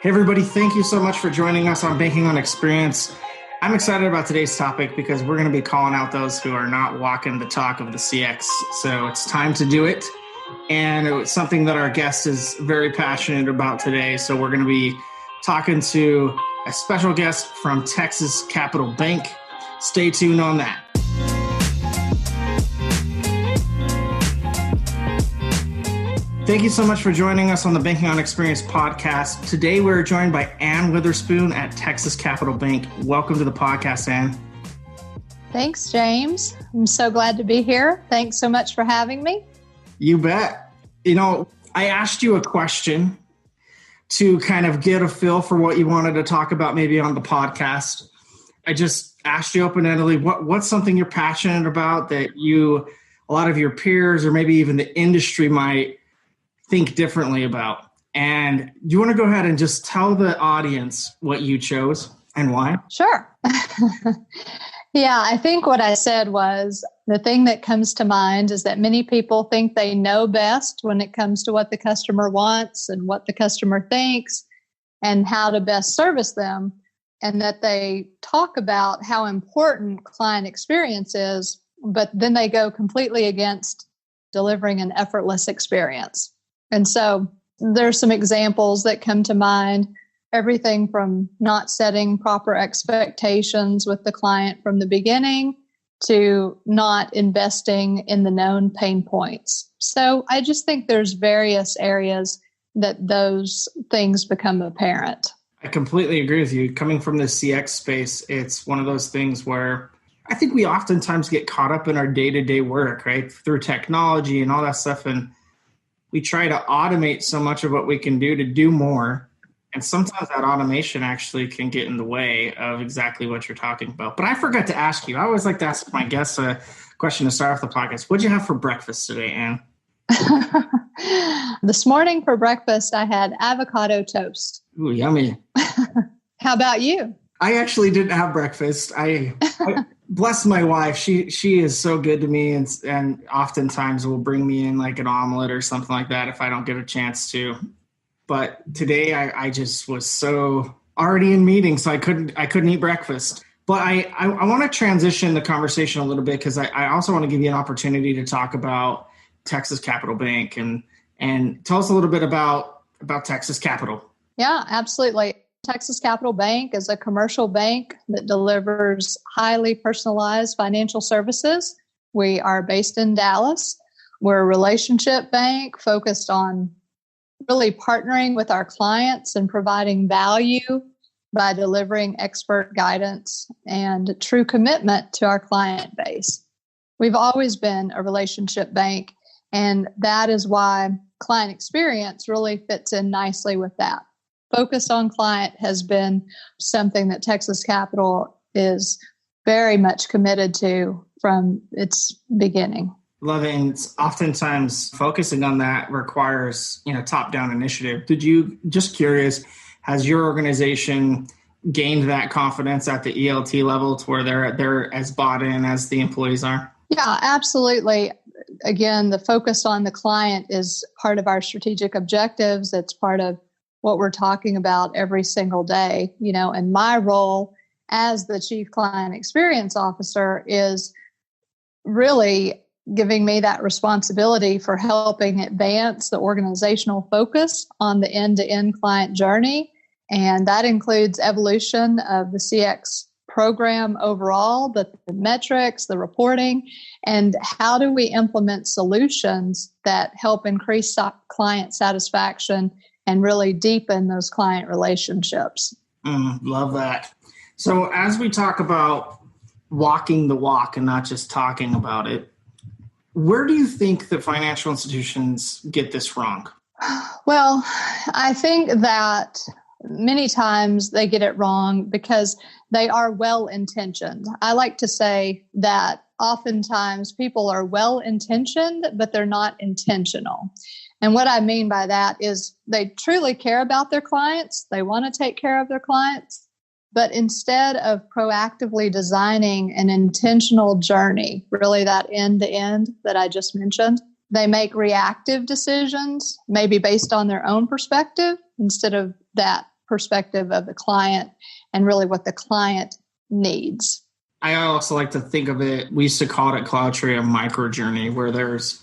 Hey everybody, thank you so much for joining us on Banking on Experience. I'm excited about today's topic because we're going to be calling out those who are not walking the talk of the CX. So it's time to do it. And it's something that our guest is very passionate about today. So we're going to be talking to a special guest from Texas Capital Bank. Stay tuned on that. Thank you so much for joining us on the Banking on Experience podcast. Today, we're joined by Anne Witherspoon at Texas Capital Bank. Welcome to the podcast, Anne. Thanks, James. I'm so glad to be here. Thanks so much for having me. You bet. You know, I asked you a question to kind of get a feel for what you wanted to talk about maybe on the podcast. I just asked you open-endedly, what's something you're passionate about that a lot of your peers or maybe even the industry might think differently about? And do you want to go ahead and just tell the audience what you chose and why? Sure. Yeah, I think what I said was the thing that comes to mind is that many people think they know best when it comes to what the customer wants and what the customer thinks and how to best service them, and that they talk about how important client experience is, but then they go completely against delivering an effortless experience. And so there's some examples that come to mind, everything from not setting proper expectations with the client from the beginning to not investing in the known pain points. So I just think there's various areas that those things become apparent. I completely agree with you. Coming from the CX space, it's one of those things where I think we oftentimes get caught up in our day-to-day work, right? Through technology and all that stuff. And we try to automate so much of what we can do to do more. And sometimes that automation actually can get in the way of exactly what you're talking about. But I forgot to ask you. I always like to ask my guests a question to start off the podcast. What'd you have for breakfast today, Anne? This morning for breakfast, I had avocado toast. Ooh, yummy. How about you? I actually didn't have breakfast. I bless my wife. She is so good to me and oftentimes will bring me in like an omelet or something like that if I don't get a chance to. But today I just was so already in meetings, so I couldn't eat breakfast. But I want to transition the conversation a little bit because I also want to give you an opportunity to talk about Texas Capital Bank and tell us a little bit about Texas Capital. Yeah, absolutely. Texas Capital Bank is a commercial bank that delivers highly personalized financial services. We are based in Dallas. We're a relationship bank focused on really partnering with our clients and providing value by delivering expert guidance and true commitment to our client base. We've always been a relationship bank, and that is why client experience really fits in nicely with that. Focus on client has been something that Texas Capital is very much committed to from its beginning. Love it. And oftentimes focusing on that requires, top-down initiative. Just curious, has your organization gained that confidence at the ELT level to where they're as bought in as the employees are? Yeah, absolutely. Again, the focus on the client is part of our strategic objectives. It's part of what we're talking about every single day, and my role as the Chief Client Experience Officer is really giving me that responsibility for helping advance the organizational focus on the end-to-end client journey. And that includes evolution of the CX program overall, the metrics, the reporting, and how do we implement solutions that help increase client satisfaction and really deepen those client relationships. Love that. So as we talk about walking the walk and not just talking about it, where do you think that financial institutions get this wrong? Well, I think that many times they get it wrong because they are well-intentioned. I like to say that oftentimes people are well-intentioned, but they're not intentional. And what I mean by that is they truly care about their clients. They want to take care of their clients. But instead of proactively designing an intentional journey, really that end-to-end that I just mentioned, they make reactive decisions, maybe based on their own perspective, instead of that perspective of the client and really what the client needs. I also like to think of it, we used to call it at CloudTree a micro journey, where there's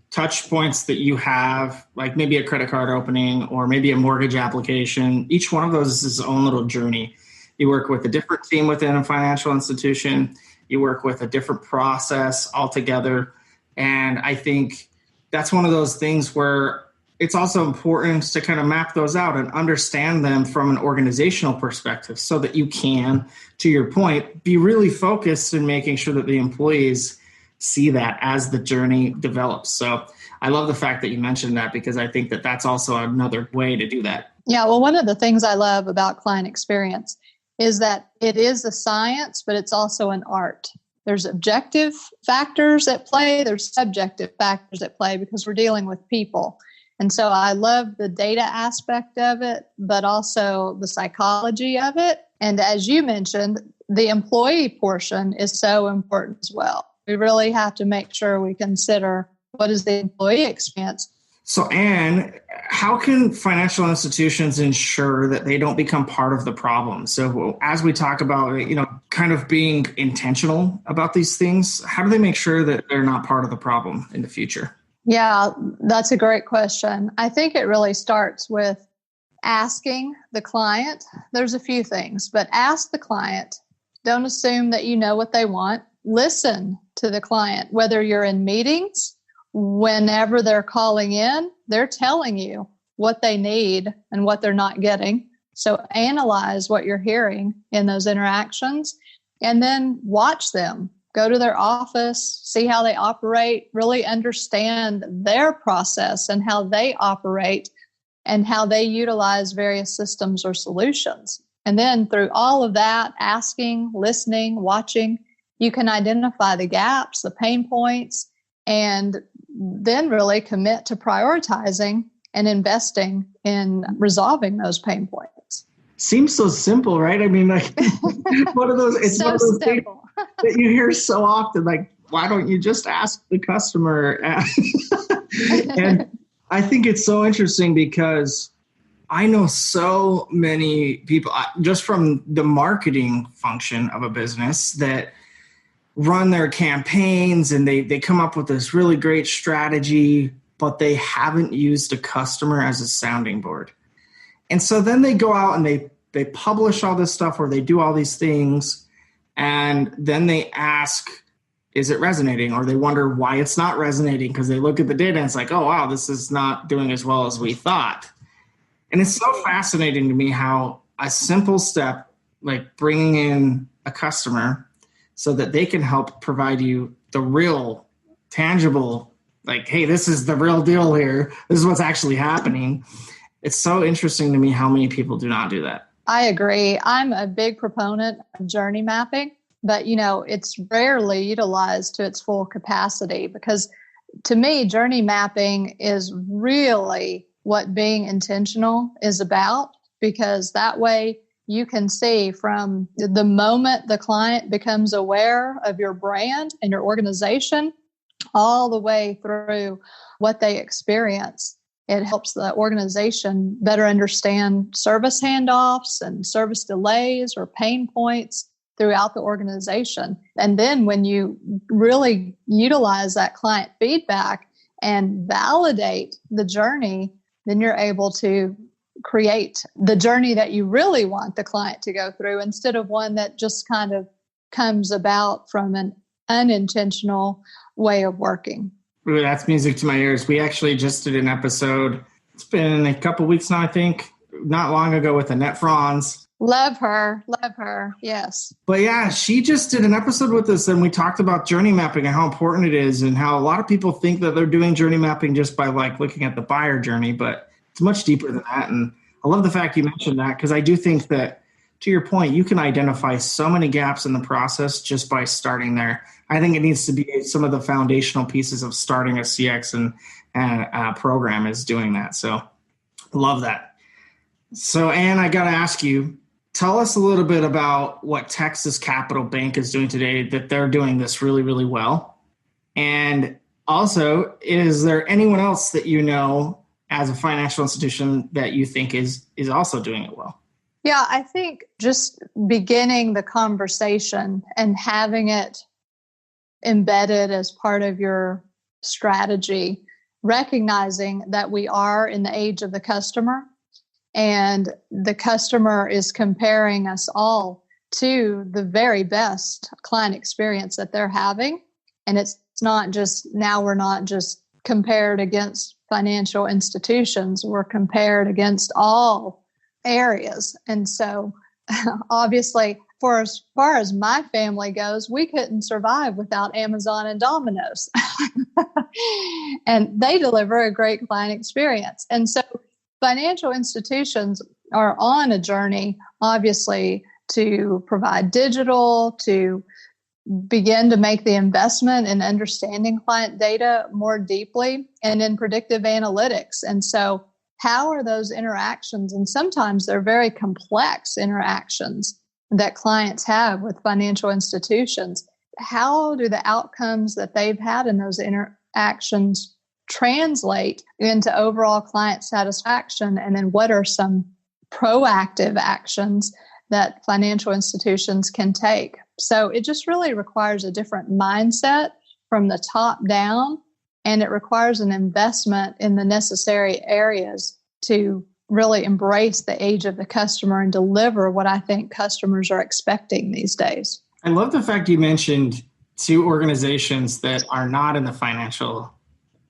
touch points that you have, like maybe a credit card opening or maybe a mortgage application. Each one of those is its own little journey. You work with a different team within a financial institution. You work with a different process altogether. And I think that's one of those things where it's also important to kind of map those out and understand them from an organizational perspective so that you can, to your point, be really focused in making sure that the employees see that as the journey develops. So I love the fact that you mentioned that, because I think that that's also another way to do that. Yeah, well, one of the things I love about client experience is that it is a science, but it's also an art. There's objective factors at play. There's subjective factors at play because we're dealing with people. And so I love the data aspect of it, but also the psychology of it. And as you mentioned, the employee portion is so important as well. We really have to make sure we consider what is the employee experience. So, Anne, how can financial institutions ensure that they don't become part of the problem? So as we talk about, kind of being intentional about these things, how do they make sure that they're not part of the problem in the future? Yeah, that's a great question. I think it really starts with asking the client. There's a few things, but ask the client. Don't assume that you know what they want. Listen to the client, whether you're in meetings, whenever they're calling in, they're telling you what they need and what they're not getting. So analyze what you're hearing in those interactions and then watch them. Go to their office, see how they operate, really understand their process and how they operate and how they utilize various systems or solutions. And then through all of that, asking, listening, watching, you can identify the gaps, the pain points, and then really commit to prioritizing and investing in resolving those pain points. Seems so simple, right? I mean, like one of those, it's so one of those things that you hear so often, like, why don't you just ask the customer? And I think it's so interesting because I know so many people just from the marketing function of a business that run their campaigns and they come up with this really great strategy, but they haven't used a customer as a sounding board. And so then they go out and they publish all this stuff or they do all these things, and then they ask, is it resonating? Or they wonder why it's not resonating because they look at the data and it's like, oh, wow, this is not doing as well as we thought. And it's so fascinating to me how a simple step, like bringing in a customer so that they can help provide you the real, tangible, like, hey, this is the real deal here. This is what's actually happening. It's so interesting to me how many people do not do that. I agree. I'm a big proponent of journey mapping, but it's rarely utilized to its full capacity because to me, journey mapping is really what being intentional is about, because that way you can see from the moment the client becomes aware of your brand and your organization all the way through what they experience. It helps the organization better understand service handoffs and service delays or pain points throughout the organization. And then when you really utilize that client feedback and validate the journey, then you're able to create the journey that you really want the client to go through instead of one that just kind of comes about from an unintentional way of working. Ooh, that's music to my ears. We actually just did an episode. It's been a couple weeks now, I think, not long ago with Annette Franz. Love her. Yes. But yeah, she just did an episode with us and we talked about journey mapping and how important it is and how a lot of people think that they're doing journey mapping just by like looking at the buyer journey, but it's much deeper than that. And I love the fact you mentioned that because I do think that, to your point, you can identify so many gaps in the process just by starting there. I think it needs to be some of the foundational pieces of starting a CX and program is doing that. So love that. So Anne, I got to ask you, tell us a little bit about what Texas Capital Bank is doing today, that they're doing this really, really well. And also, is there anyone else that you know as a financial institution that you think is also doing it well? Yeah, I think just beginning the conversation and having it embedded as part of your strategy, recognizing that we are in the age of the customer and the customer is comparing us all to the very best client experience that they're having. And it's not just, now we're not just compared against financial institutions, we're compared against all areas. And so obviously, for as far as my family goes, we couldn't survive without Amazon and Domino's. And they deliver a great client experience. And so financial institutions are on a journey, obviously, to provide digital, to begin to make the investment in understanding client data more deeply and in predictive analytics. And so how are those interactions? And sometimes they're very complex interactions that clients have with financial institutions. How do the outcomes that they've had in those interactions translate into overall client satisfaction? And then what are some proactive actions that financial institutions can take? So it just really requires a different mindset from the top down, and it requires an investment in the necessary areas to really embrace the age of the customer and deliver what I think customers are expecting these days. I love the fact you mentioned two organizations that are not in the financial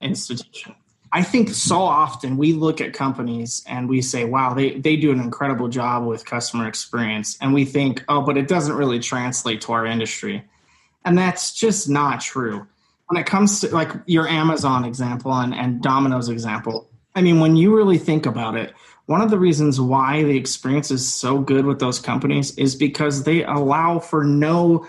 institution. I think so often we look at companies and we say, wow, they do an incredible job with customer experience. And we think, oh, but it doesn't really translate to our industry. And that's just not true. When it comes to like your Amazon example and Domino's example, I mean, when you really think about it, one of the reasons why the experience is so good with those companies is because they allow for no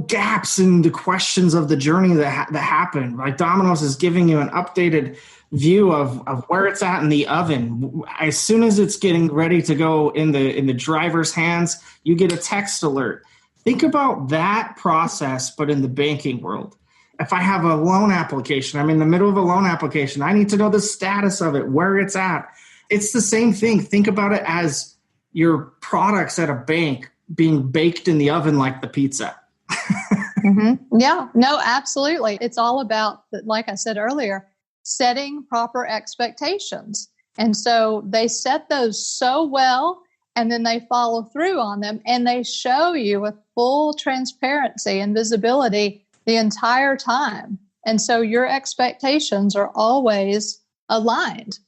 gaps in the questions of the journey that happen. Like Domino's is giving you an updated view of where it's at in the oven. As soon as it's getting ready to go in the driver's hands, you get a text alert. Think about that process, but in the banking world. If I have a loan application, I'm in the middle of a loan application, I need to know the status of it, where it's at. It's the same thing. Think about it as your products at a bank being baked in the oven like the pizza. Mm-hmm. Yeah, no, absolutely. It's all about, like I said earlier, setting proper expectations. And so they set those so well, and then they follow through on them, and they show you with full transparency and visibility the entire time. And so your expectations are always aligned.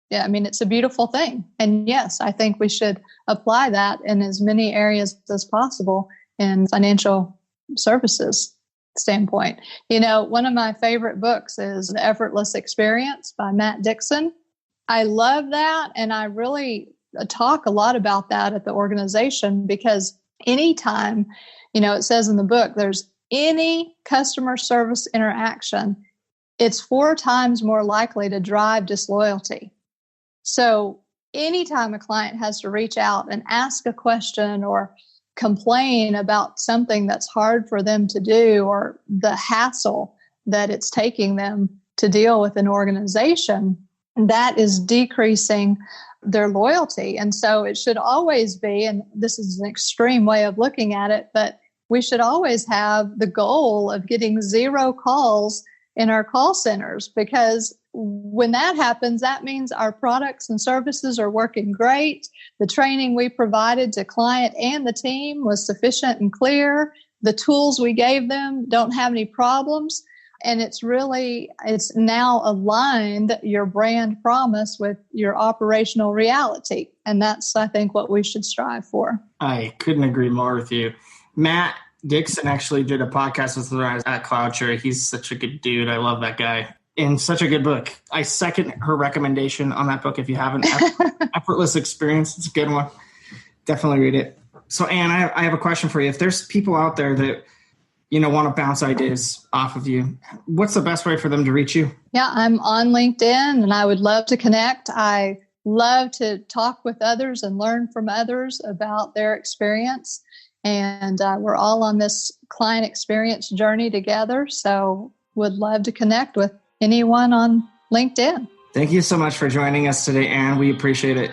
Yeah, I mean, it's a beautiful thing. And yes, I think we should apply that in as many areas as possible in financial services standpoint. You know, one of my favorite books is The Effortless Experience by Matt Dixon. I love that. And I really talk a lot about that at the organization, because anytime, you know, it says in the book, there's any customer service interaction, it's 4 times more likely to drive disloyalty. So anytime a client has to reach out and ask a question or complain about something that's hard for them to do, or the hassle that it's taking them to deal with an organization, that is decreasing their loyalty. And so it should always be, and this is an extreme way of looking at it, but we should always have the goal of getting 0 calls in our call centers, because when that happens, that means our products and services are working great. The training we provided to client and the team was sufficient and clear. The tools we gave them don't have any problems. And it's now aligned your brand promise with your operational reality. And that's, I think, what we should strive for. I couldn't agree more with you. Matt Dixon actually did a podcast with us at CloudShare. He's such a good dude. I love that guy. And such a good book. I second her recommendation on that book. If you haven't, Effortless Experience, it's a good one. Definitely read it. So, Anne, I have a question for you. If there's people out there that, you know, want to bounce ideas off of you, what's the best way for them to reach you? Yeah, I'm on LinkedIn, and I would love to connect. I love to talk with others and learn from others about their experience. And we're all on this client experience journey together. So would love to connect with anyone on LinkedIn. Thank you so much for joining us today, Anne. We appreciate it.